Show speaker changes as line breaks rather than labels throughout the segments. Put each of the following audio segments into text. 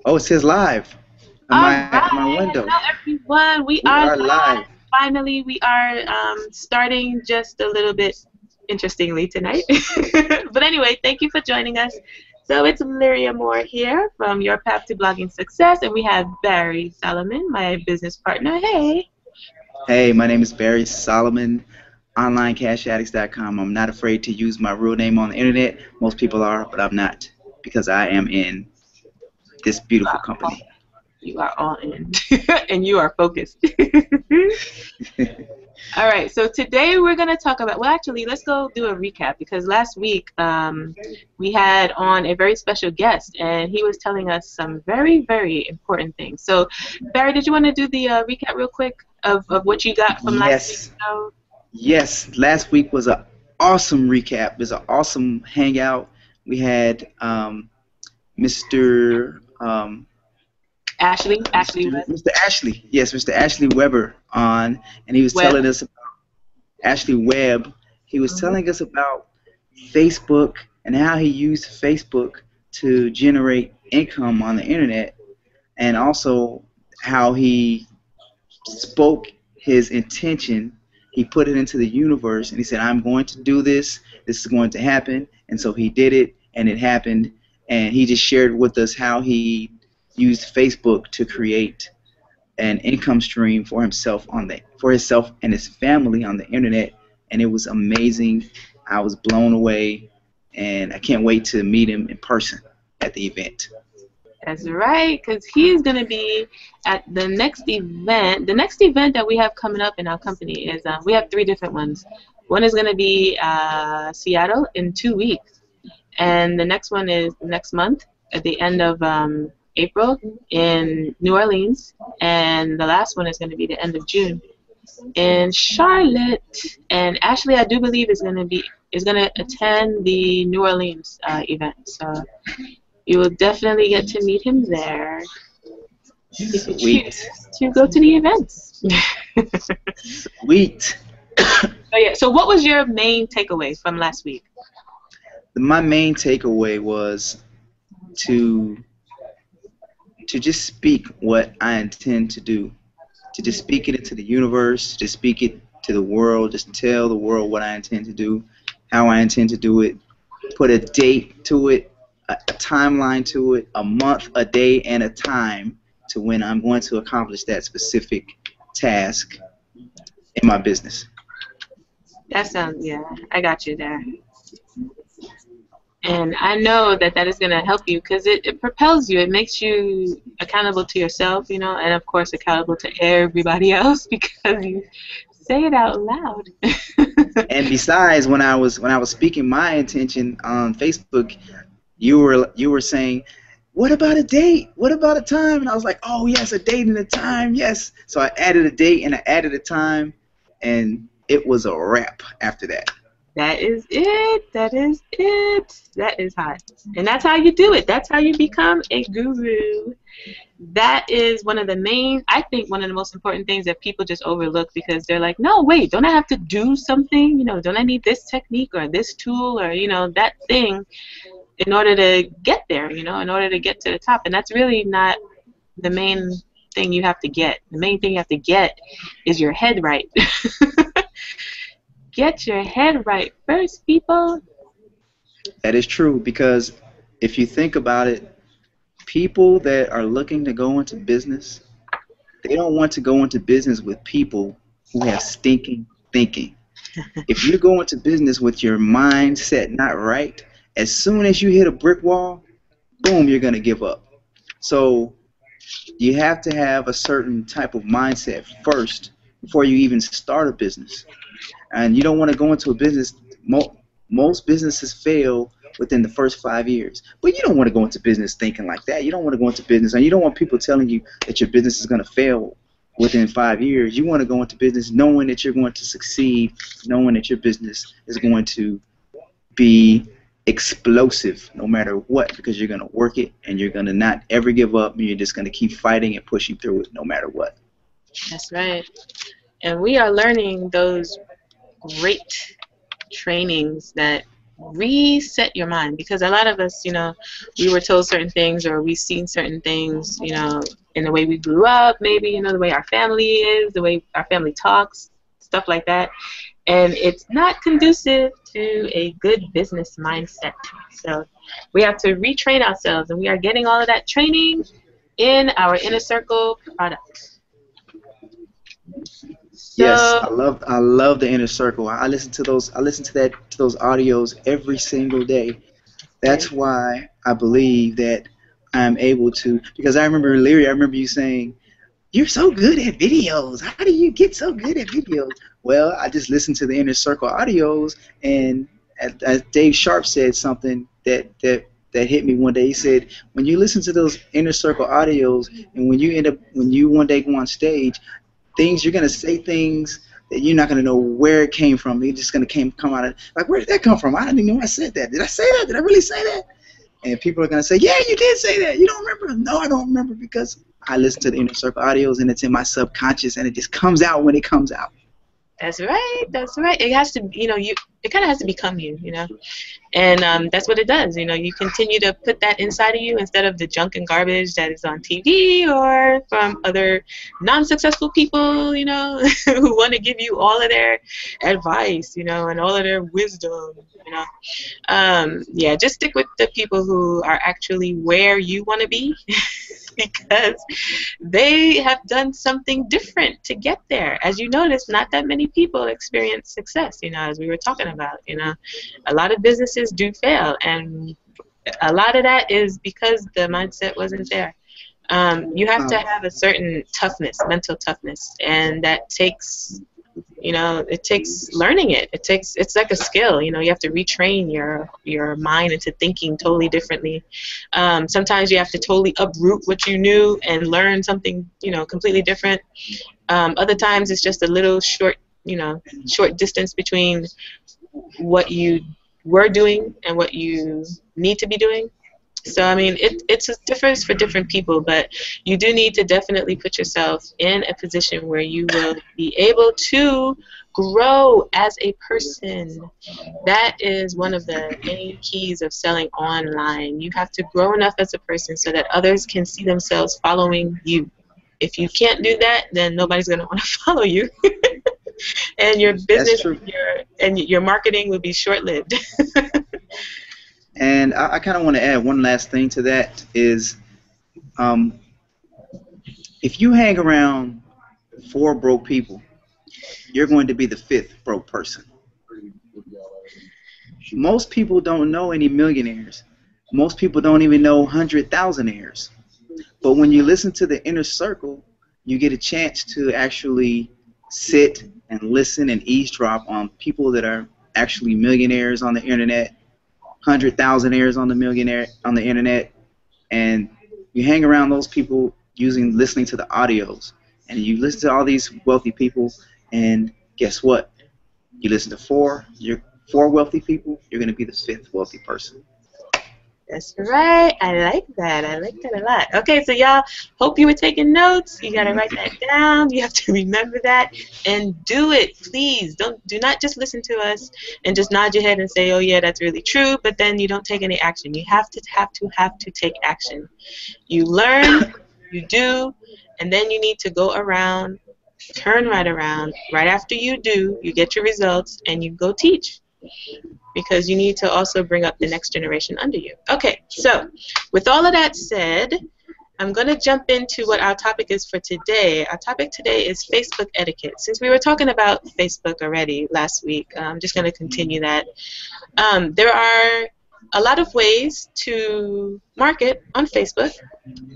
Oh, it says live on
All
my
right,
window.
hello everyone. We
We
are
are live.
live. Finally, we are starting just a little bit interestingly tonight. But anyway, thank you for joining us. So it's Lyria Moore here from Your Path to Blogging Success, and we have Barry Solomon, my business partner. Hey.
Hey, my name is Barry Solomon, onlinecashaddicts.com. I'm not afraid to use my real name on the internet. Most people are, but I'm not because I am in this beautiful company.
You are all in, and you are focused. All right, so today we're going to talk about, well, actually, let's go do a recap because last week we had on a very special guest and he was telling us some very, very important things. So, Barry, did you want to do the recap real quick of what you got from last week's
Yes,
show?
yes. Last week was an awesome recap. It was an awesome hangout. We had Mr.
Ashley
Mr. Ashley, yes, Mr. Ashley Weber on, and he was
Webb.
telling us Ashley Webb. He was
Mhm.
telling us about Facebook and how he used Facebook to generate income on the internet, and also how he spoke his intention. He put it into the universe, and he said, "I'm going to do this. This is going to happen." And so he did it, and it happened. And he just shared with us how he used Facebook to create an income stream for himself and his family on the internet, and it was amazing. I was blown away, and I can't wait to meet him in person at the event.
That's right, because he's going to be at the next event. The next event that we have coming up in our company is we have three different ones. One is going to be Seattle in 2 weeks. And the next one is next month at the end of April in New Orleans, and the last one is going to be the end of June in Charlotte. And Ashley, I do believe is going to attend the New Orleans event, so you will definitely get to meet him there if you
Sweet,
choose to go to the events.
sweet.
So yeah. So what was your main takeaway from last week?
My main takeaway was to just speak what I intend to do, to just speak it into the universe, to speak it to the world, just tell the world what I intend to do, how I intend to do it, put a date to it, a timeline to it, a month, a day, and a time to when I'm going to accomplish that specific task in my business.
That sounds, yeah, I got you there. And I know that that is going to help you because it propels you. It makes you accountable to yourself, and of course accountable to everybody else because you say it out loud.
And besides, when I was speaking my intention on Facebook, you were saying, "What about a date? What about a time?" And I was like, "Oh yes, a date and a time, yes." So I added a date and I added a time, and it was a wrap after that.
That is it. That is it. That is hot. And that's how you do it. That's how you become a guru. That is one of the main, I think, one of the most important things that people just overlook because they're like, no, wait, don't I have to do something? Don't I need this technique or this tool or, that thing in order to get there, in order to get to the top? And that's really not the main thing you have to get. The main thing you have to get is your head right. Get your head right first, people.
That is true because if you think about it, people that are looking to go into business, they don't want to go into business with people who have stinking thinking. If you go into business with your mindset not right, as soon as you hit a brick wall, boom, you're going to give up. So you have to have a certain type of mindset first before you even start a business. And you don't want to go into a business. Most businesses fail within the first 5 years, but you don't want to go into business thinking like that. You don't want to go into business, and you don't want people telling you that your business is going to fail within 5 years. You want to go into business knowing that you're going to succeed, knowing that your business is going to be explosive no matter what, because you're going to work it and you're going to not ever give up, and you're just going to keep fighting and pushing through it no matter what.
That's right. And we are learning those great trainings that reset your mind, because a lot of us, we were told certain things, or we've seen certain things, in the way we grew up, maybe, the way our family is, the way our family talks, stuff like that. And it's not conducive to a good business mindset. So we have to retrain ourselves, and we are getting all of that training in our inner circle product.
Yes,
So
I love the inner circle. I listen to those. I listen to those audios every single day.
yeah,
That's why I believe that I'm able to. Because I remember Lyria, I remember you saying, "You're so good at videos. How do you get so good at videos?" Well, I just listened to the inner circle audios, and as Dave Sharp said something that hit me one day. He said, "When you listen to those inner circle audios, and when you one day go on stage, things you're gonna say things that you're not gonna know where it came from. You're just gonna come out of like, where did that come from? I didn't even know I said that. Did I say that? Did I really say that?" And people are gonna say, "Yeah, you did say that. You don't remember?" No, I don't remember because I listen to the inner circle audios and it's in my subconscious and it just comes out when it comes out.
that's right. That's right. It has to, it kind of has to become you. And that's what it does. You continue to put that inside of you instead of the junk and garbage that is on TV or from other non-successful people, who want to give you all of their advice, and all of their wisdom, you know. Yeah, just stick with the people who are actually where you want to be because they have done something different to get there. As you notice, not that many people experience success, as we were talking about. A lot of businesses do fail, and a lot of that is because the mindset wasn't there. You have to
Um,
have a certain toughness, mental toughness, and that takes, it takes learning it. It's like a skill. You have to retrain your mind into thinking totally differently. Sometimes you have to totally uproot what you knew and learn something, completely different. Other times it's just a little short distance between what you were doing and what you need to be doing. So I mean, it's a difference for different people, but you do need to definitely put yourself in a position where you will be able to grow as a person. That is one of the main keys of selling online. You have to grow enough as a person so that others can see themselves following you. If you can't do that, then nobody's going to want to follow you, and your
that's
business
true.
and your marketing will be short-lived.
And I kind of want to add one last thing to that is um, if you hang around four broke people, you're going to be the fifth broke person. Most people don't know any millionaires. Most people don't even know 100,000aires. But when you listen to the inner circle, you get a chance to actually sit and listen and eavesdrop on people that are actually millionaires on the internet, 100,000aires on the millionaire on the internet, and you hang around those people using listening to the audios, and you listen to all these wealthy people, and guess what? You listen to you're four wealthy people, you're going to be the fifth wealthy person.
That's right. I like that. I like that a lot. Okay, so y'all, hope you were taking notes. You gotta write that down. You have to remember that and do it, please. Do not just listen to us and just nod your head and say, "Oh yeah, that's really true," but then you don't take any action. You have to take action. You learn, you do, and then you need to go around, turn right around. Right after you do, you get your results and you go teach, because you need to also bring up the next generation under you. Okay, so with all of that said, I'm going to jump into what our topic is for today. Our topic today is Facebook etiquette. Since we were talking about Facebook already last week, I'm just going to continue that. There are a lot of ways to market on Facebook,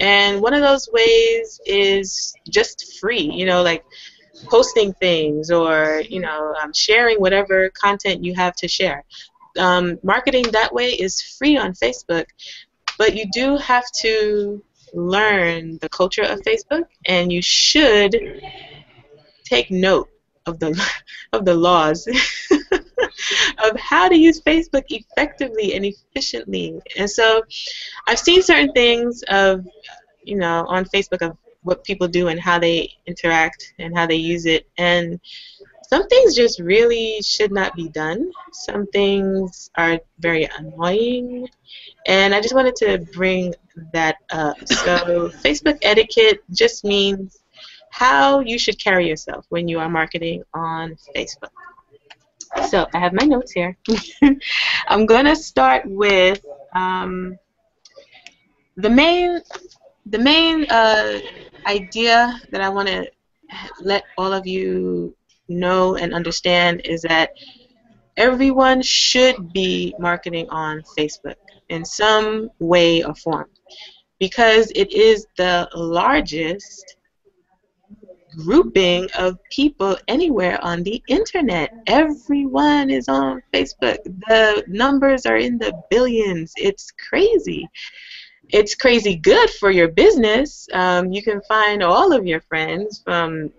and one of those ways is just free, like posting things or sharing whatever content you have to share. Marketing that way is free on Facebook, but you do have to learn the culture of Facebook, and you should take note of the of the laws of how to use Facebook effectively and efficiently. And so I've seen certain things of on Facebook of what people do and how they interact and how they use it, and some things just really should not be done. Some things are very annoying. And I just wanted to bring that up. So Facebook etiquette just means how you should carry yourself when you are marketing on Facebook. So I have my notes here. I'm going to start with um, the main idea that I want to let all of you know and understand is that everyone should be marketing on Facebook in some way or form because it is the largest grouping of people anywhere on the internet. Everyone is on Facebook. The numbers are in the billions. It's crazy. It's crazy good for your business. You can find all of your friends from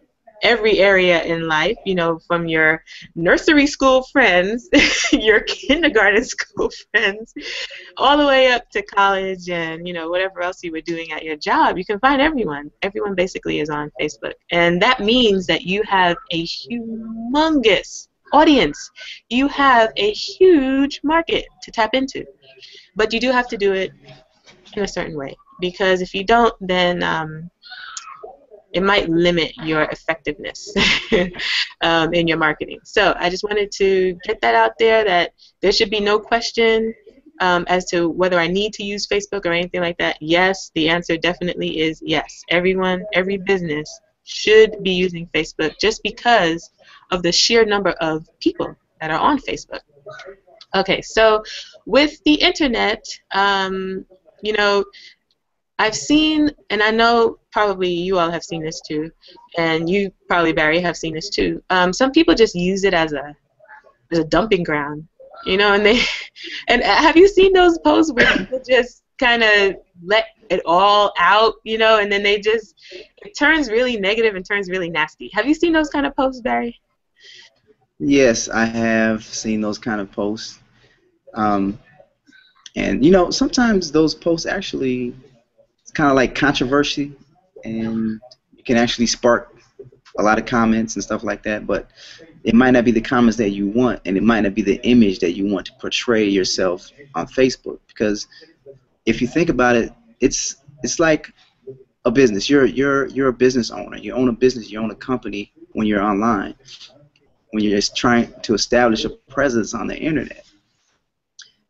every area in life, you know, from your nursery school friends, your kindergarten school friends, all the way up to college and, you know, whatever else you were doing at your job. You can find everyone. Everyone basically is on Facebook. And that means that you have a humongous audience. You have a huge market to tap into. But you do have to do it in a certain way, because if you don't, then it might limit your effectiveness in your marketing. So I just wanted to get that out there, that there should be no question as to whether I need to use Facebook or anything like that. Yes, the answer definitely is yes. Everyone, every business should be using Facebook just because of the sheer number of people that are on Facebook. Okay, so with the internet, you know, I've seen, and I know probably you all have seen this too, and you probably, Barry, have seen this too. Some people just use it as a dumping ground, you know, and they, and have you seen those posts where people just kind of let it all out, you know, and then they just, it turns really negative and turns really nasty. Have you seen those kind of posts, Barry?
Yes, I have seen those kind of posts. Um, and you know, sometimes those posts actually, it's kind of like controversy, and you can actually spark a lot of comments and stuff like that. But it might not be the comments that you want, and it might not be the image that you want to portray yourself on Facebook. Because if you think about it, it's like a business. You're a business owner. You own a business. You own a company when you're online. When you're just trying to establish a presence on the internet.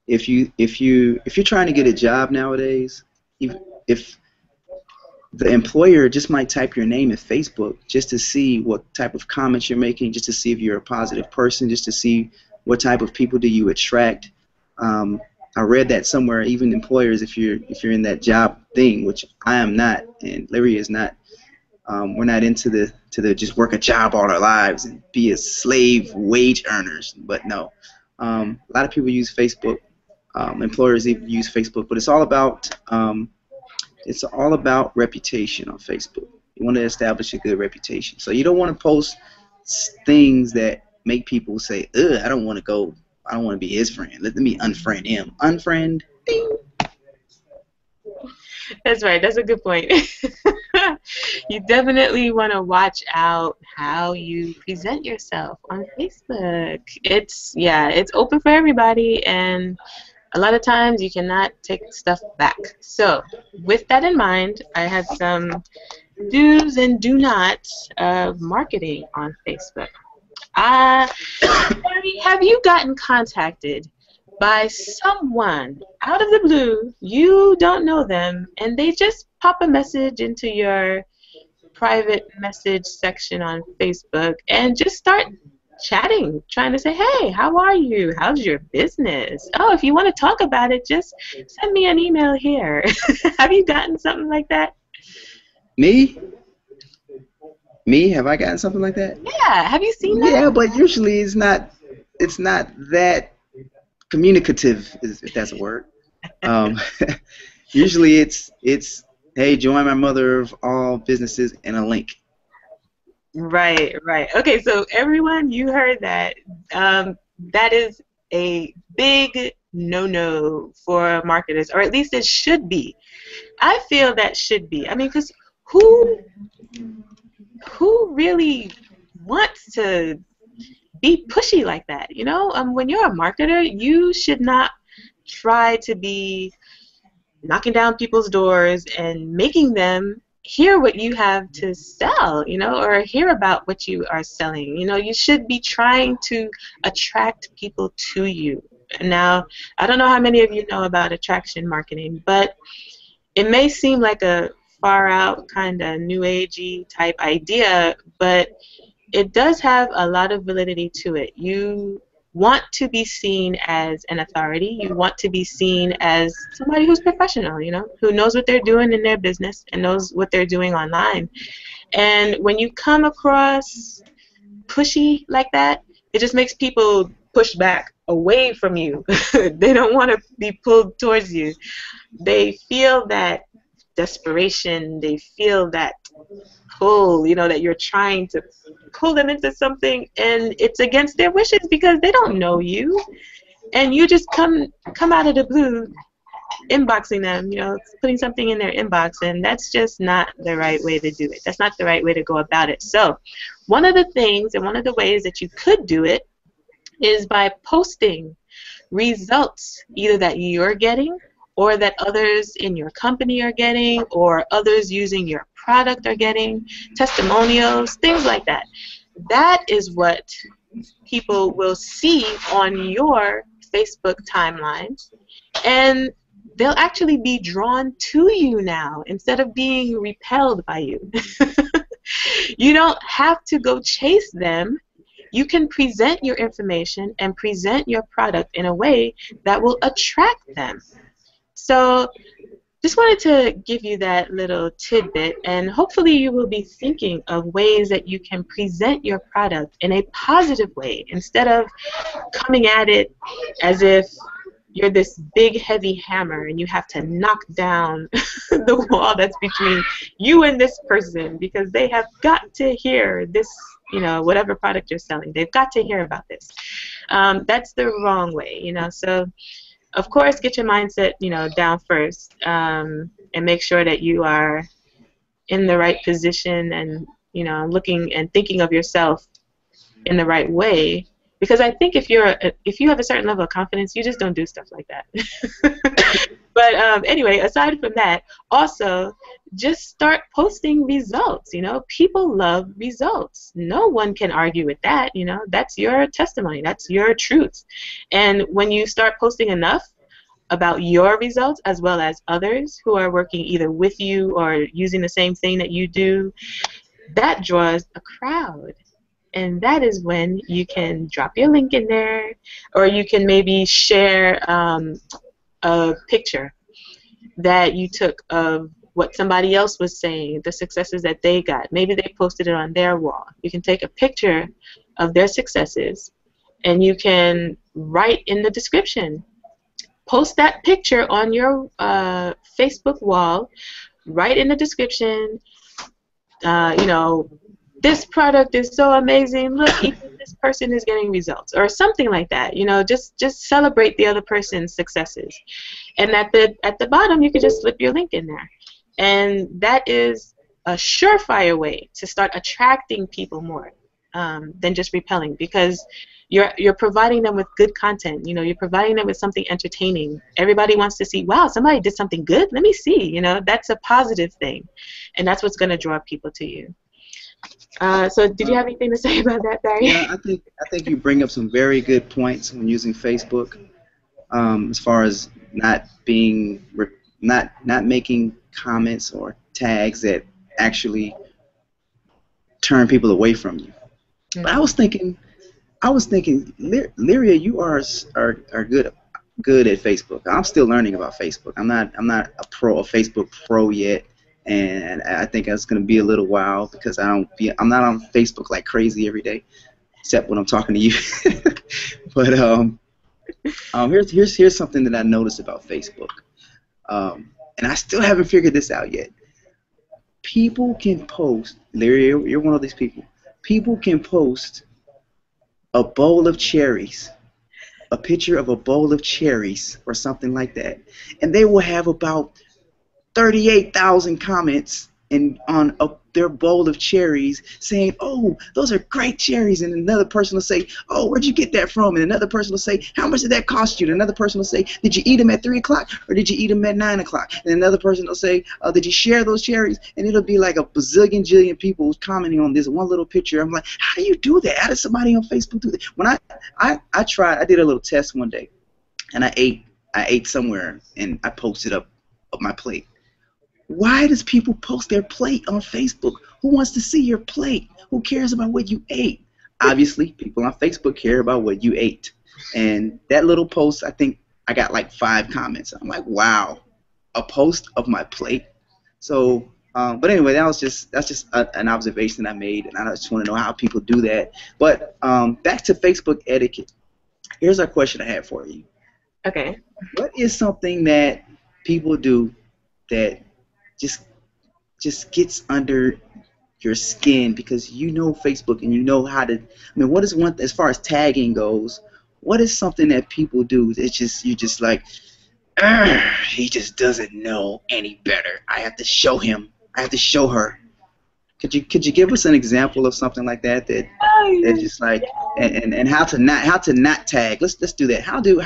If you're trying to get a job nowadays, if the employer just might type your name in Facebook just to see what type of comments you're making, just to see if you're a positive person, just to see what type of people do you attract. I read that somewhere. Even employers, if you're in that job thing, which I am not, and Lyria is not, we're not into the just work a job all our lives and be a slave wage earners. But no, a lot of people use Facebook. Employers even use Facebook, but it's all about reputation on Facebook. You want to establish a good reputation. So you don't want to post things that make people say, ugh, I don't want to go, I don't want to be his friend. Let me unfriend him. Unfriend, ding.
That's right. That's a good point. You definitely want to watch out how you present yourself on Facebook. It's open for everybody, and a lot of times you cannot take stuff back. So with that in mind, I have some do's and do nots of marketing on Facebook. Barry, have you gotten contacted by someone out of the blue, you don't know them, and they just pop a message into your private message section on Facebook and just start chatting, trying to say, hey, how are you? How's your business? Oh, if you want to talk about it, just send me an email here. Have you gotten something like that?
Me? Me? Have I gotten something like that?
Yeah. Have you seen that?
Yeah, but usually it's not that communicative, if that's a word. Um, usually it's hey, join my mother of all businesses and a link.
Right, right. Okay, so everyone, you heard that. That is a big no-no for marketers, or at least it should be. I feel that should be. I mean, because who really wants to be pushy like that. You know, when you're a marketer, you should not try to be knocking down people's doors and making them hear what you have to sell, you know, or hear about what you are selling. You know, you should be trying to attract people to you. Now, I don't know how many of you know about attraction marketing, but it may seem like a far out kind of new agey type idea, but it does have a lot of validity to it. You want to be seen as an authority. You want to be seen as somebody who's professional, you know, who knows what they're doing in their business and knows what they're doing online. And when you come across pushy like that, it just makes people push back away from you. They don't want to be pulled towards you. They feel that desperation. They feel that pull, you know, that you're trying to pull them into something, and it's against their wishes because they don't know you, and you just come out of the blue inboxing them, you know, putting something in their inbox, and that's just not the right way to do it. That's not the right way to go about it. So one of the things and one of the ways that you could do it is by posting results either that you're getting or that others in your company are getting or others using your product are getting, testimonials, things like that. That is what people will see on your Facebook timeline, and they'll actually be drawn to you now instead of being repelled by you. You don't have to go chase them. You can present your information and present your product in a way that will attract them. So just wanted to give you that little tidbit, and hopefully you will be thinking of ways that you can present your product in a positive way instead of coming at it as if you're this big heavy hammer and you have to knock down the wall that's between you and this person because they have got to hear this, you know, whatever product you're selling. They've got to hear about this. That's the wrong way, you know. So of course, get your mindset, you know, down first, and make sure that you are in the right position and, you know, looking and thinking of yourself in the right way. Because I think if you have a certain level of confidence, you just don't do stuff like that. But anyway, aside from that, also just start posting results. You know, people love results. No one can argue with that. You know, that's your testimony. That's your truth. And when you start posting enough about your results as well as others who are working either with you or using the same thing that you do, that draws a crowd. And that is when you can drop your link in there, or you can maybe share a picture that you took of what somebody else was saying, the successes that they got. Maybe they posted it on their wall. You can take a picture of their successes, and you can write in the description. Post that picture on your Facebook wall. Write in the description, you know, this product is so amazing. Look, even this person is getting results, or something like that. You know, just celebrate the other person's successes. And at the bottom, you can just slip your link in there, and that is a surefire way to start attracting people more than just repelling, because you're providing them with good content. You know, you're providing them with something entertaining. Everybody wants to see, wow, somebody did something good. Let me see. You know, that's a positive thing, and that's what's going to draw people to you. So did you have anything to say about that, Barry?
Yeah, I think you bring up some very good points when using Facebook, as far as not making comments or tags that actually turn people away from you. But I was thinking, Lyria, you are good at Facebook. I'm still learning about Facebook. I'm not a Facebook pro yet, and I think it's going to be a little while because I'm not on Facebook like crazy every day, except when I'm talking to you. But here's something that I noticed about Facebook, and I still haven't figured this out yet. People can post. Larry, you're one of these people. People can post a bowl of cherries, a picture of a bowl of cherries or something like that, and they will have about 38,000 comments on their bowl of cherries, saying, "Oh, those are great cherries," and another person will say, "Oh, where'd you get that from?" And another person will say, "How much did that cost you?" And another person will say, "Did you eat them at 3 o'clock or did you eat them at 9 o'clock?" And another person will say, "Oh, did you share those cherries?" And it'll be like a bazillion jillion people commenting on this one little picture. I'm like, how do you do that? How does somebody on Facebook do that? When I tried, I did a little test one day, and I ate somewhere, and I posted up my plate. Why does people post their plate on Facebook? Who wants to see your plate? Who cares about what you ate? Obviously, people on Facebook care about what you ate. And that little post, I think I got like 5 comments. I'm like, wow, a post of my plate. So, but anyway, that's just an observation I made, and I just want to know how people do that. But back to Facebook etiquette. Here's a question I have for you.
Okay.
What is something that people do that just just gets under your skin because you know Facebook and you know how to. I mean, what is one as far as tagging goes? What is something that people do? It's just you just like, "Ugh, he just doesn't know any better. I have to show him. I have to show her." Could you give us an example of something like that that just like and how to not tag? Let's do that. How do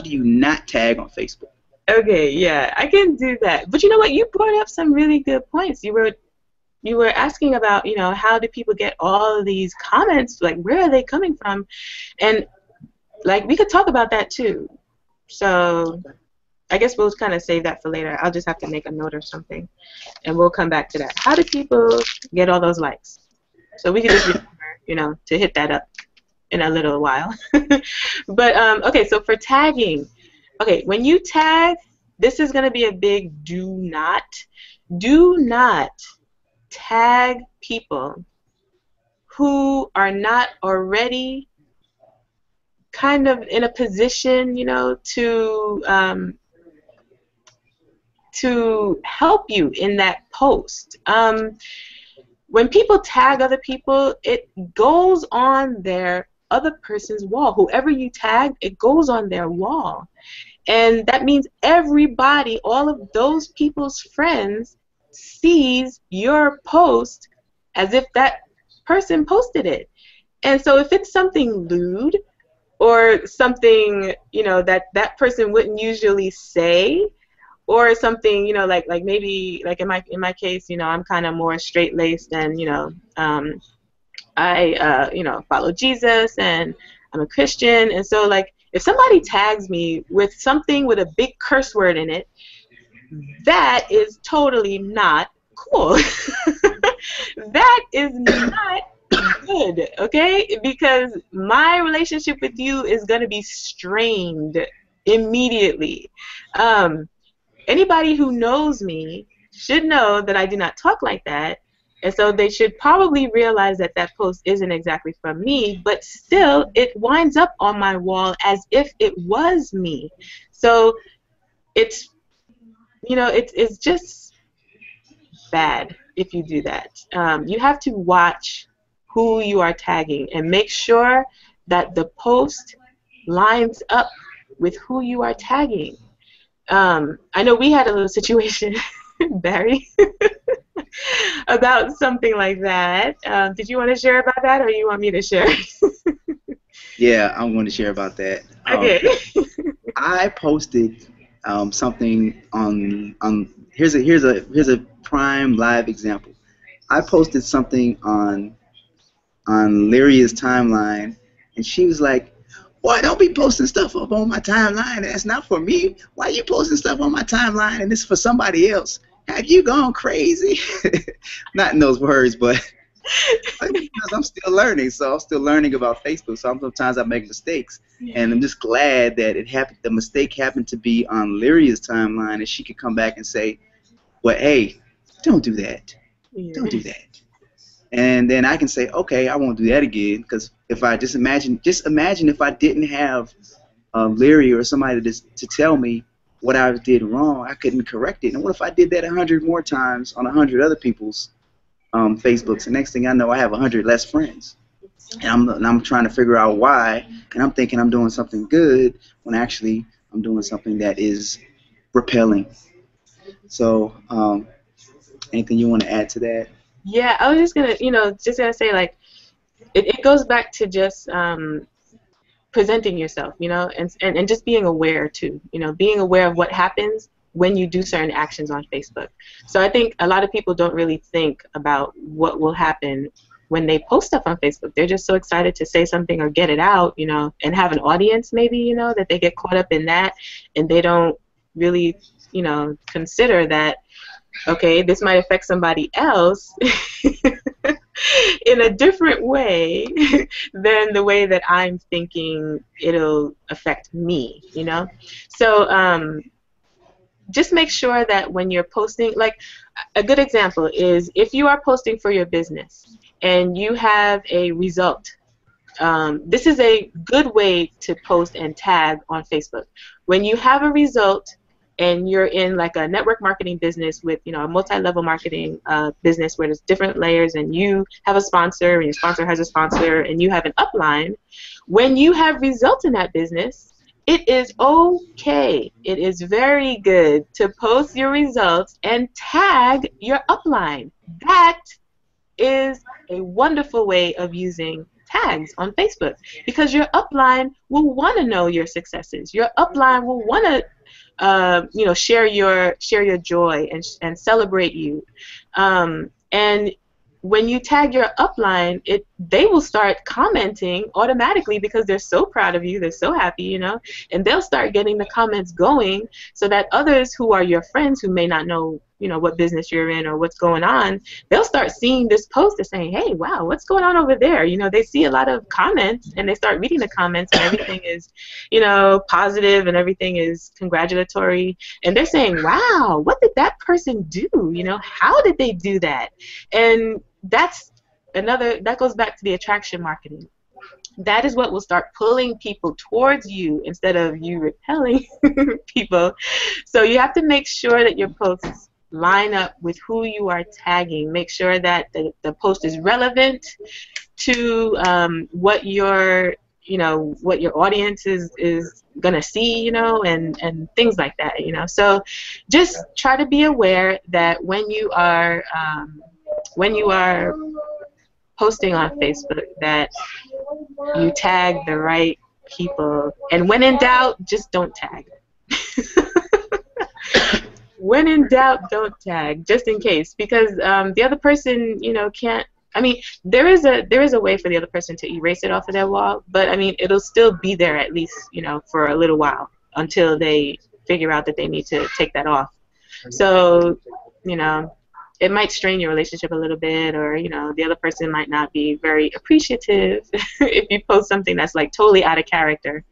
you not tag on Facebook?
Okay, yeah, I can do that. But you know what? You brought up some really good points. You were asking about, how do people get all of these comments? Like, where are they coming from? And like, we could talk about that too. So I guess we'll kind of save that for later. I'll just have to make a note or something, and we'll come back to that. How do people get all those likes? So we can just remember, to hit that up in a little while. But okay, so for tagging, okay, when you tag, this is going to be a big do not tag people who are not already kind of in a position, to help you in that post. When people tag other people, it goes on their other person's wall. Whoever you tag, it goes on their wall. And that means everybody, all of those people's friends, sees your post as if that person posted it. And so if it's something lewd or something, that person wouldn't usually say, or something, like maybe like in my case, I'm kind of more straight laced and I follow Jesus and I'm a Christian, and so like if somebody tags me with something with a big curse word in it, that is totally not cool. That is not good, okay? Because my relationship with you is going to be strained immediately. Anybody who knows me should know that I do not talk like that, and so they should probably realize that that post isn't exactly from me, but still it winds up on my wall as if it was me. So it's it's just bad if you do that. You have to watch who you are tagging and make sure that the post lines up with who you are tagging. I know we had a little situation, Barry, about something like that. Did you want to share about that, or you want me to share?
Yeah, I want to share about that.
Okay.
I posted something on here's a prime live example. I posted something on Lyria's timeline, and she was like, "Boy, don't be posting stuff up on my timeline. That's not for me. Why are you posting stuff on my timeline and it's for somebody else? Have you gone crazy?" Not in those words, but because I'm still learning, so I'm still learning about Facebook. So sometimes I make mistakes, and I'm just glad that it happened. The mistake happened to be on Lyria's timeline, and she could come back and say, "Well, hey, don't do that. Don't do that." And then I can say, "Okay, I won't do that again." Because if I just imagine if I didn't have Lyria or somebody to tell me what I did wrong, I couldn't correct it. And what if I did that 100 more times on 100 other people's Facebooks? And next thing I know, I have 100 less friends, and I'm trying to figure out why. And I'm thinking I'm doing something good when actually I'm doing something that is repelling. So Anything you want to add to that?
Yeah, I was just gonna, just gonna say like it goes back to just presenting yourself, and just being aware too, being aware of what happens when you do certain actions on Facebook. So I think a lot of people don't really think about what will happen when they post stuff on Facebook. They're just so excited to say something or get it out, and have an audience maybe, that they get caught up in that, and they don't really, consider that, okay, this might affect somebody else in a different way than the way that I'm thinking it'll affect me, So just make sure that when you're posting, like a good example is if you are posting for your business and you have a result. This is a good way to post and tag on Facebook. When you have a result and you're in like a network marketing business with, a multi-level marketing business where there's different layers, and you have a sponsor and your sponsor has a sponsor and you have an upline, when you have results in that business, it is okay. It is very good to post your results and tag your upline. That is a wonderful way of using tags on Facebook, because your upline will want to know your successes. Your upline will want to share your joy and celebrate you. And when you tag your upline, they will start commenting automatically because they're so proud of you, they're so happy, and they'll start getting the comments going, so that others who are your friends who may not know, what business you're in or what's going on, they'll start seeing this post and saying, hey, wow, what's going on over there? They see a lot of comments and they start reading the comments, and everything is, positive, and everything is congratulatory, and they're saying, wow, what did that person do? How did they do that? And that goes back to the attraction marketing. That is what will start pulling people towards you instead of you repelling people. So you have to make sure that your posts line up with who you are tagging. Make sure that the post is relevant to what your audience is gonna see, and things like that, So just try to be aware that when you are posting on Facebook, that you tag the right people. And when in doubt, just don't tag. When in doubt, don't tag, just in case, because the other person, can't. I mean, there is a way for the other person to erase it off of their wall, but I mean, it'll still be there at least, for a little while until they figure out that they need to take that off. So, it might strain your relationship a little bit, or the other person might not be very appreciative if you post something that's like totally out of character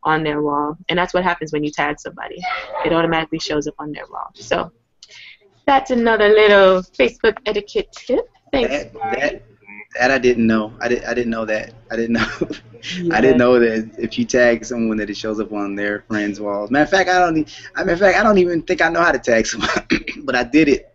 on their wall. And that's what happens when you tag somebody. It automatically shows up on their wall. So that's another little Facebook etiquette tip. Thanks.
That I didn't know. I didn't know that. I didn't know.
Yeah.
I didn't know that if you tag someone that it shows up on their friends' walls. Matter of fact, I don't even think I know how to tag someone, but I did it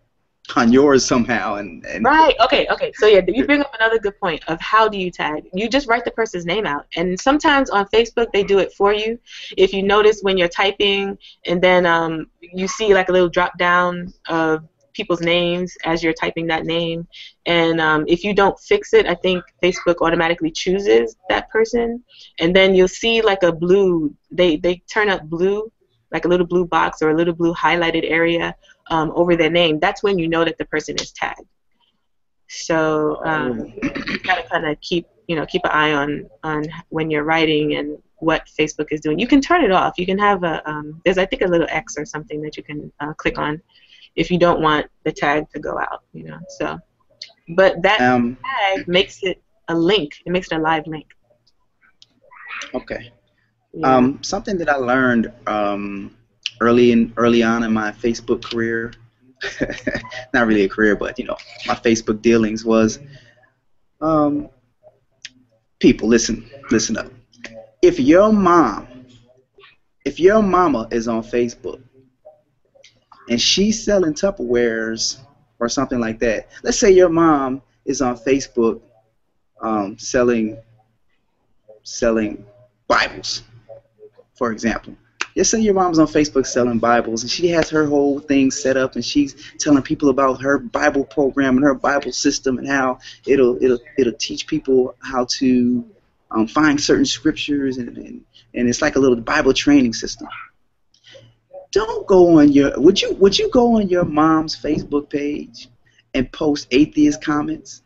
on yours somehow. And
Right. Okay. So yeah, you bring up another good point of how do you tag? You just write the person's name out, and sometimes on Facebook they do it for you. If you notice when you're typing, and then you see like a little drop down of people's names as you're typing that name, and if you don't fix it, I think Facebook automatically chooses that person, and then you'll see like a blue. They turn up blue, like a little blue box or a little blue highlighted area over their name. That's when you know that the person is tagged. So you gotta kind of keep an eye on when you're writing and what Facebook is doing. You can turn it off. You can have there's I think a little X or something that you can click on if you don't want the tag to go out. So, but that tag makes it a link. It makes it a live link.
Okay.
Yeah.
Something that I learned early on in my Facebook career, not really a career, but my Facebook dealings was, um, people, listen up. If your mama is on Facebook and she's selling Tupperwares or something like that, let's say your mom is on Facebook selling Bibles, for example. Just say your mom's on Facebook selling Bibles, and she has her whole thing set up, and she's telling people about her Bible program and her Bible system, and how it'll teach people how to find certain scriptures, and it's like a little Bible training system. Don't go on your would you go on your mom's Facebook page and post atheist comments,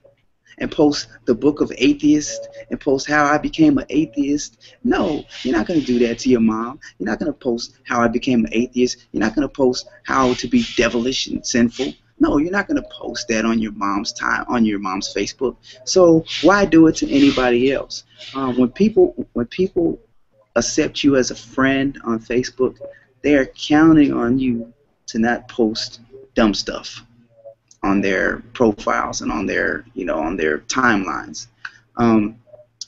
and post the book of atheist, and post how I became an atheist? No, you're not going to do that to your mom. You're not going to post how I became an atheist. You're not going to post how to be devilish and sinful. No, you're not going to post that on your mom's Facebook. So why do it to anybody else? When people accept you as a friend on Facebook, they are counting on you to not post dumb stuff on their profiles and on their timelines. Um,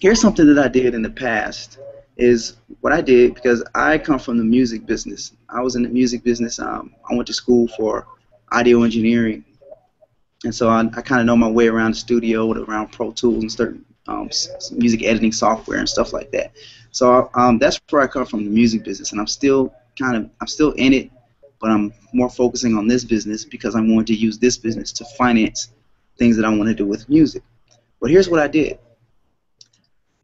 Here's something that I did in the past. Is what I did, because I come from the music business. I was in the music business. I went to school for audio engineering, and so I kind of know my way around the studio, around Pro Tools and certain music editing software and stuff like that. So that's where I come from, the music business, and I'm still in it, but I'm more focusing on this business because I'm going to use this business to finance things that I want to do with music. But here's what I did.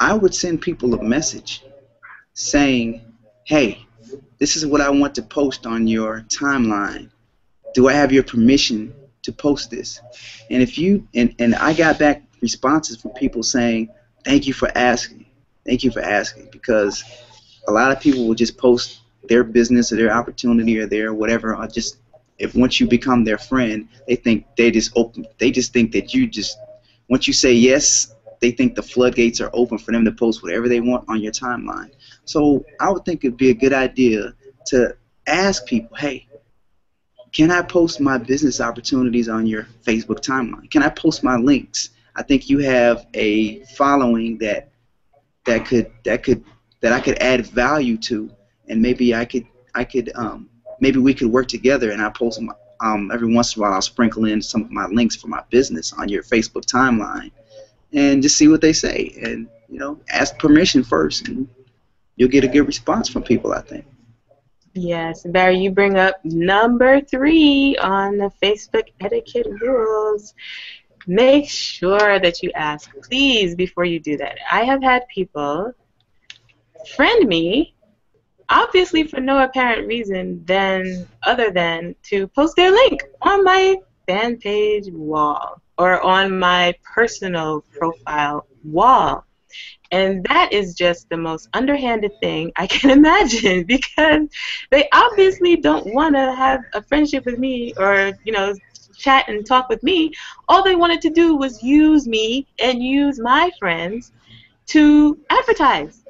I would send people a message saying, hey, this is what I want to post on your timeline. Do I have your permission to post this? And if you and I got back responses from people saying, thank you for asking. Thank you for asking, because a lot of people will just post their business or their opportunity or their whatever, or just, if once you become their friend, they just think that you just, once you say yes, they think the floodgates are open for them to post whatever they want on your timeline. So I would think it'd be a good idea to ask people, hey, can I post my business opportunities on your Facebook timeline? Can I post my links? I think you have a following that I could add value to, and maybe we could work together, and I post every once in a while I'll sprinkle in some of my links for my business on your Facebook timeline, and just see what they say, and ask permission first, and you'll get a good response from people, I think.
Yes, Barry, you bring up number 3 on the Facebook etiquette rules. Make sure that you ask, please, before you do that. I have had people friend me, obviously for no apparent reason other than to post their link on my fan page wall or on my personal profile wall. And that is just the most underhanded thing I can imagine, because they obviously don't want to have a friendship with me or, chat and talk with me. All they wanted to do was use me and use my friends to advertise.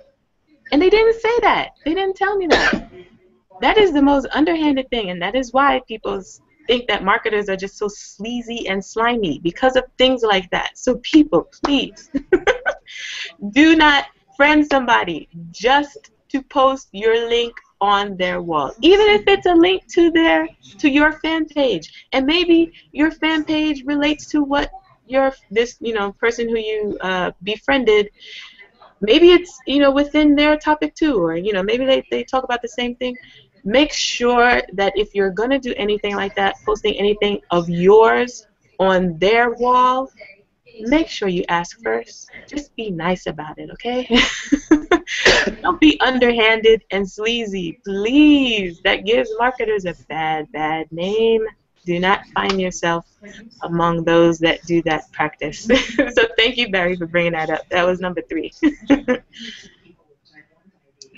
And they didn't say that. They didn't tell me that. That is the most underhanded thing, and that is why people think that marketers are just so sleazy and slimy, because of things like that. So people, please, do not friend somebody just to post your link on their wall, even if it's a link to your fan page, and maybe your fan page relates to what this person who you befriended. Maybe it's within their topic too, or maybe they talk about the same thing. Make sure that if you're gonna do anything like that, posting anything of yours on their wall, make sure you ask first. Just be nice about it, okay? Don't be underhanded and sleazy, please. That gives marketers a bad, bad name. Do not find yourself among those that do that practice. So thank you, Barry, for bringing that up. That was number 3.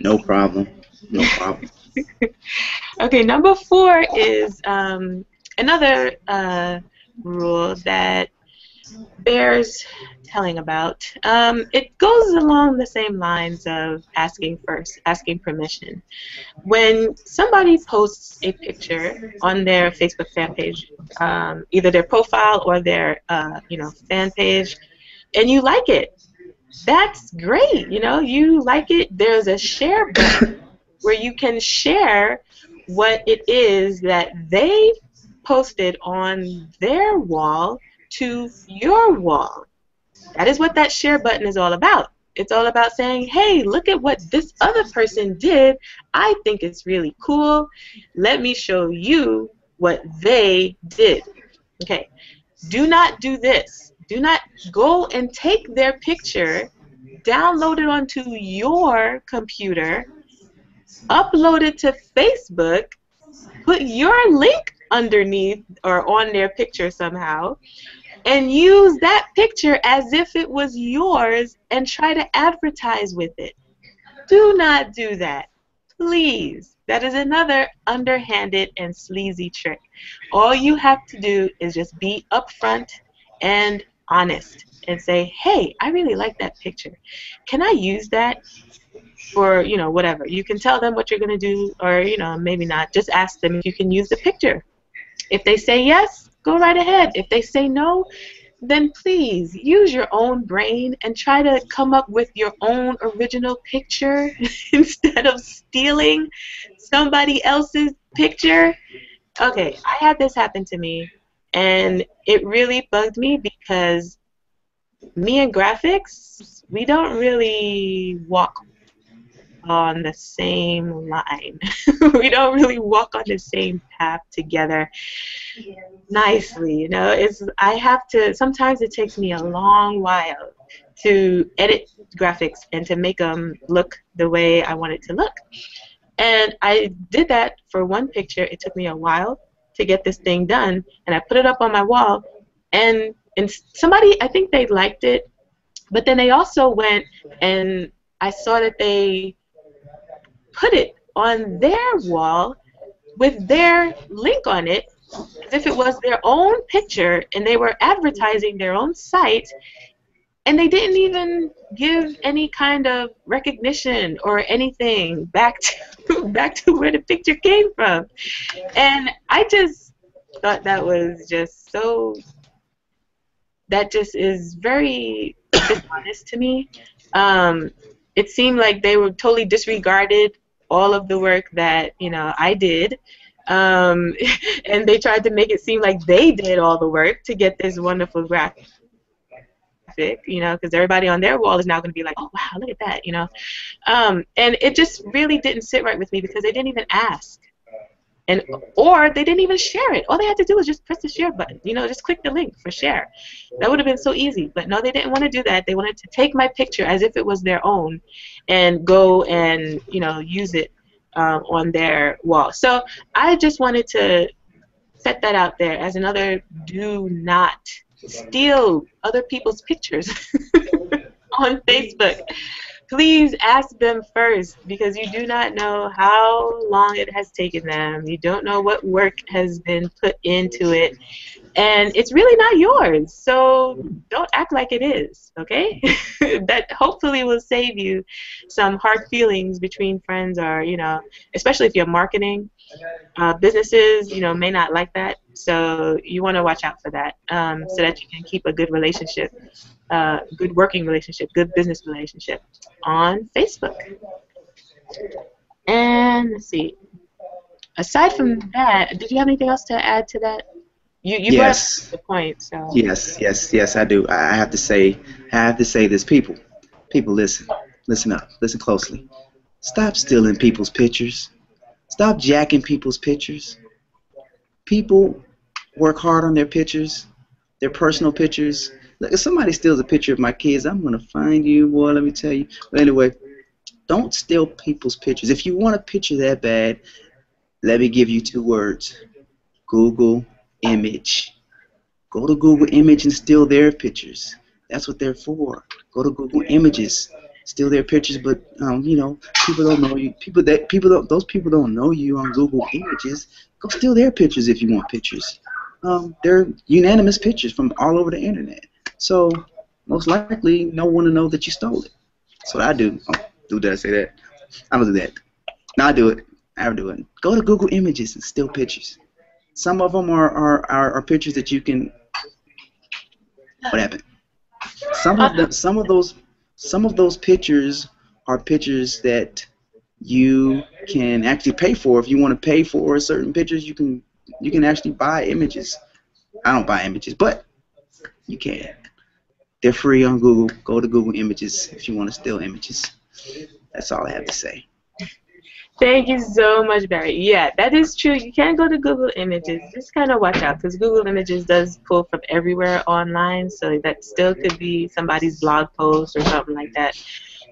No problem. No problem.
Okay, number 4 is another rule that bears telling about. It goes along the same lines of asking first, asking permission. When somebody posts a picture on their Facebook fan page, either their profile or their fan page, and you like it, that's great. You like it. There's a share button where you can share what it is that they posted on their wall to your wall. That is what that share button is all about. It's all about saying, hey, look at what this other person did. I think it's really cool. Let me show you what they did. Okay. Do not do this. Do not go and take their picture, download it onto your computer, upload it to Facebook, put your link underneath or on their picture somehow, and use that picture as if it was yours and try to advertise with it. Do not do that. Please. That is another underhanded and sleazy trick. All you have to do is just be upfront and honest and say, hey, I really like that picture. Can I use that for, whatever? You can tell them what you're going to do, or, maybe not. Just ask them if you can use the picture. If they say yes, go right ahead. If they say no, then please use your own brain and try to come up with your own original picture instead of stealing somebody else's picture. Okay, I had this happen to me, and it really bugged me because me and graphics, we don't really walk on the same line. We don't really walk on the same path together nicely. I have to, sometimes it takes me a long while to edit graphics and to make them look the way I want it to look. And I did that for one picture. It took me a while to get this thing done, and I put it up on my wall, and somebody, I think they liked it, but then they also went and I saw that they put it on their wall with their link on it as if it was their own picture, and they were advertising their own site, and they didn't even give any kind of recognition or anything back to where the picture came from. And I just thought that was just so, that just is very dishonest to me. It seemed like they were totally disregarded all of the work that I did, and they tried to make it seem like they did all the work to get this wonderful graphic, because everybody on their wall is now going to be like, oh wow, look at that, and it just really didn't sit right with me because they didn't even ask. Or they didn't even share it. All they had to do was just press the share button. Just click the link for share. That would have been so easy. But no, they didn't want to do that. They wanted to take my picture as if it was their own and go and use it on their wall. So I just wanted to set that out there as another: do not steal other people's pictures on Facebook. Please ask them first, because you do not know how long it has taken them. You don't know what work has been put into it, and it's really not yours. So don't act like it is, okay? That hopefully will save you some hard feelings between friends, or especially if you're marketing. Businesses, may not like that, so you want to watch out for that, so that you can keep a good relationship, good working relationship, good business relationship on Facebook. And let's see. Aside from that, did you have anything else to add to that? You brought up
Yes,
the point, so.
yes, I do. I have to say this, people. People, listen up, listen closely. Stop stealing people's pictures. Stop jacking people's pictures. People work hard on their pictures, their personal pictures. Look, if somebody steals a picture of my kids, I'm gonna find you, boy. Let me tell you. But anyway, don't steal people's pictures. If you want a picture that bad, let me give you 2 words: Google image. Go to Google Image and steal their pictures. That's what they're for. Go to Google Images, steal their pictures. But people don't know you. Those people don't know you on Google Images. Go steal their pictures if you want pictures. They're unanimous pictures from all over the internet. So most likely, no one will know that you stole it. That's what I do. Oh, did I say that? I'm gonna do that. No, I do it. I do it. Go to Google Images and steal pictures. Some of them are pictures that you can. What happened? Some of those pictures are pictures that you can actually pay for. If you want to pay for certain pictures, you can actually buy images. I don't buy images, but you can. They're free on Google. Go to Google Images if you want to steal images. That's all I have to say.
Thank you so much, Barry. Yeah, that is true. You can go to Google Images. Just kind of watch out because Google Images does pull from everywhere online, so that still could be somebody's blog post or something like that.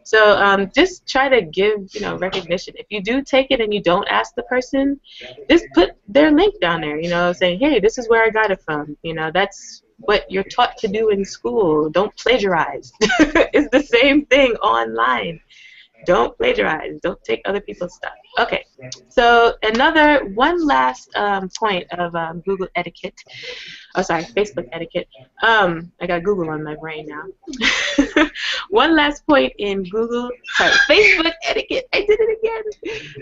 So just try to give recognition. If you do take it and you don't ask the person, just put their link down there. Saying, hey, this is where I got it from. That's what you're taught to do in school. Don't plagiarize. It's the same thing online. Don't plagiarize. Don't take other people's stuff. Okay. So another one last point of Google etiquette. Oh, sorry, Facebook etiquette. I got Google on my brain now. One last point in Facebook etiquette. I did it again.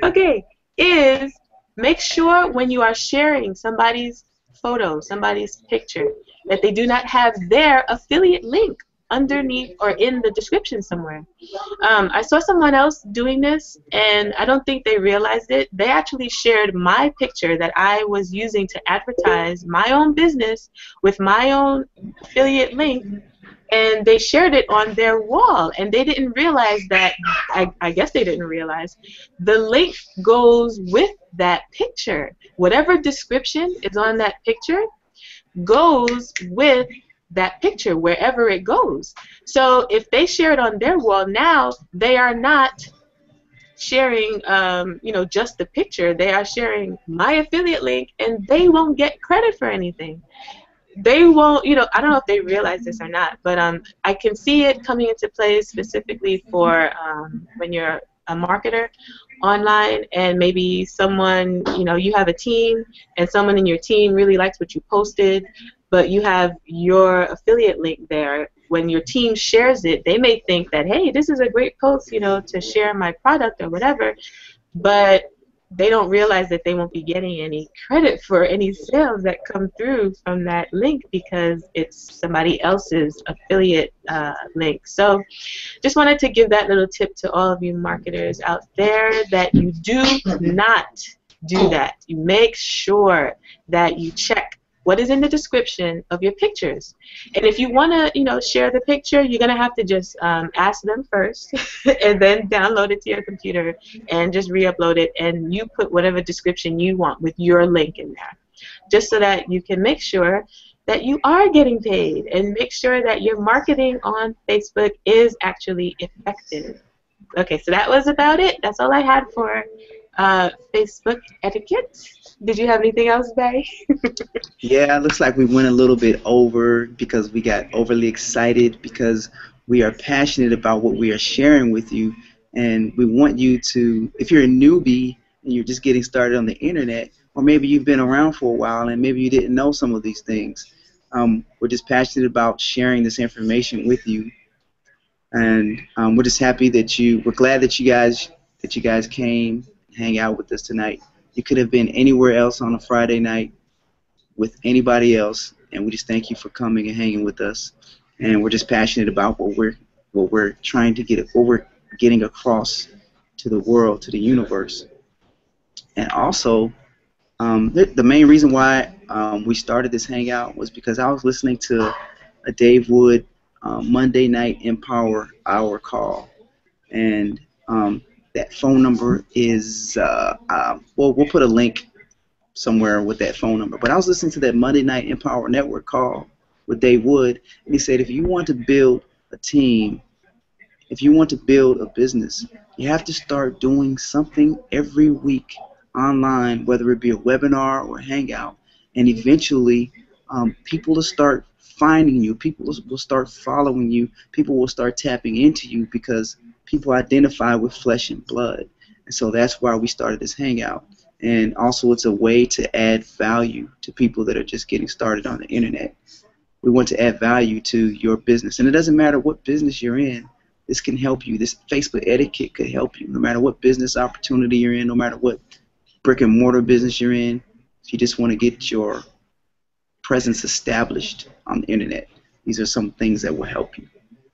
Okay, is make sure when you are sharing somebody's photo, somebody's picture, that they do not have their affiliate link underneath or in the description somewhere. I saw someone else doing this, and I don't think they realized it. They actually shared my picture that I was using to advertise my own business with my own affiliate link, and they shared it on their wall, and they didn't realize that, I guess they didn't realize, the link goes with that picture. Whatever description is on that picture goes with that picture wherever it goes. So if they share it on their wall, now they are not sharing just the picture. They are sharing my affiliate link, and they won't get credit for anything. They won't, I don't know if they realize this or not, but I can see it coming into play specifically for when you're a marketer online, and maybe someone, you have a team, and someone in your team really likes what you posted, but you have your affiliate link there. When your team shares it, they may think that, hey, this is a great post, to share my product or whatever, but they don't realize that they won't be getting any credit for any sales that come through from that link because it's somebody else's affiliate link. So just wanted to give that little tip to all of you marketers out there, that you do not do that. You make sure that you check what is in the description of your pictures. And if you want to, share the picture, you're going to have to just ask them first and then download it to your computer and just re-upload it, and you put whatever description you want with your link in there, just so that you can make sure that you are getting paid and make sure that your marketing on Facebook is actually effective. Okay, so that was about it. That's all I had for Facebook etiquette. Did you have anything else, Barry?
Yeah, it looks like we went a little bit over because we got overly excited because we are passionate about what we are sharing with you. And we want you to, if you're a newbie and you're just getting started on the internet, or maybe you've been around for a while and maybe you didn't know some of these things, we're just passionate about sharing this information with you. And we're just happy that we're glad that you guys came and hang out with us tonight. You could have been anywhere else on a Friday night with anybody else, and we just thank you for coming and hanging with us. And we're just passionate about what we're trying to get, what we're getting across to the world, to the universe. And also, the main reason why we started this hangout was because I was listening to a Dave Wood Monday Night Empower Hour call, and that phone number is well, we'll put a link somewhere with that phone number. But I was listening to that Monday Night Empower Network call with Dave Wood, and he said if you want to build a team, if you want to build a business, you have to start doing something every week online, whether it be a webinar or a hangout, and eventually people will start finding you, people will start following you, people will start tapping into you because people identify with flesh and blood. And so that's why we started this hangout. And also it's a way to add value to people that are just getting started on the internet. We want to add value to your business. And it doesn't matter what business you're in, this can help you. This Facebook etiquette could help you no matter what business opportunity you're in, no matter what brick and mortar business you're in. If you just want to get your presence established on the internet, these are some things that will help you.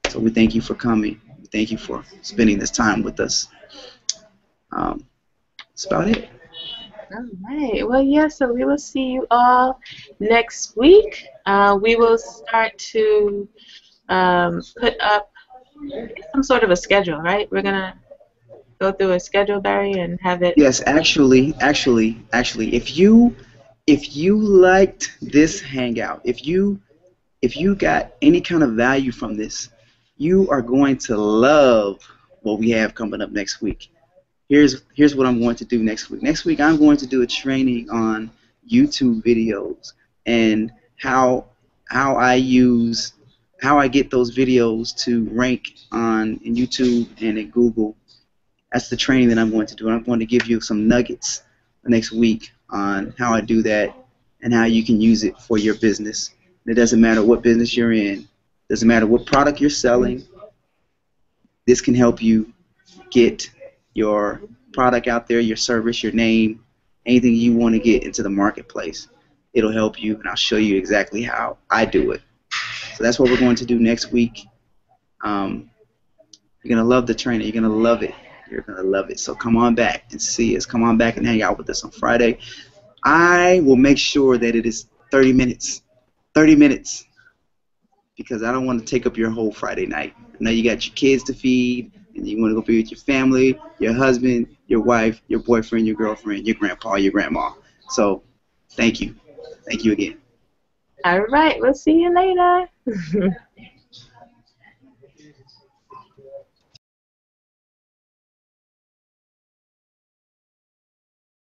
So we thank you for coming. We thank you for spending this time with us. That's about it.
All right. Well, yeah, so we will see you all next week. We will start to put up some sort of a schedule, right? We're gonna go through a schedule, Barry, and have it.
Yes, actually, if you liked this hangout, if you got any kind of value from this, you are going to love what we have coming up next week. Here's what I'm going to do next week. Next week I'm going to do a training on YouTube videos and how I use how I get those videos to rank on in YouTube and in Google. That's the training that I'm going to do. I'm going to give you some nuggets next week on how I do that and how you can use it for your business. It doesn't matter what business you're in. It doesn't matter what product you're selling. This can help you get your product out there, your service, your name, anything you want to get into the marketplace. It'll help you, and I'll show you exactly how I do it. So that's what we're going to do next week. Um, you're going to love the training. You're going to love it. You're going to love it. So come on back and see us. Come on back and hang out with us on Friday. I will make sure that it is 30 minutes. 30 minutes. Because I don't want to take up your whole Friday night. I know you got your kids to feed, and you want to go be with your family, your husband, your wife, your boyfriend, your girlfriend, your grandpa, your grandma. So, thank you. Thank you again.
All right, we'll see you later.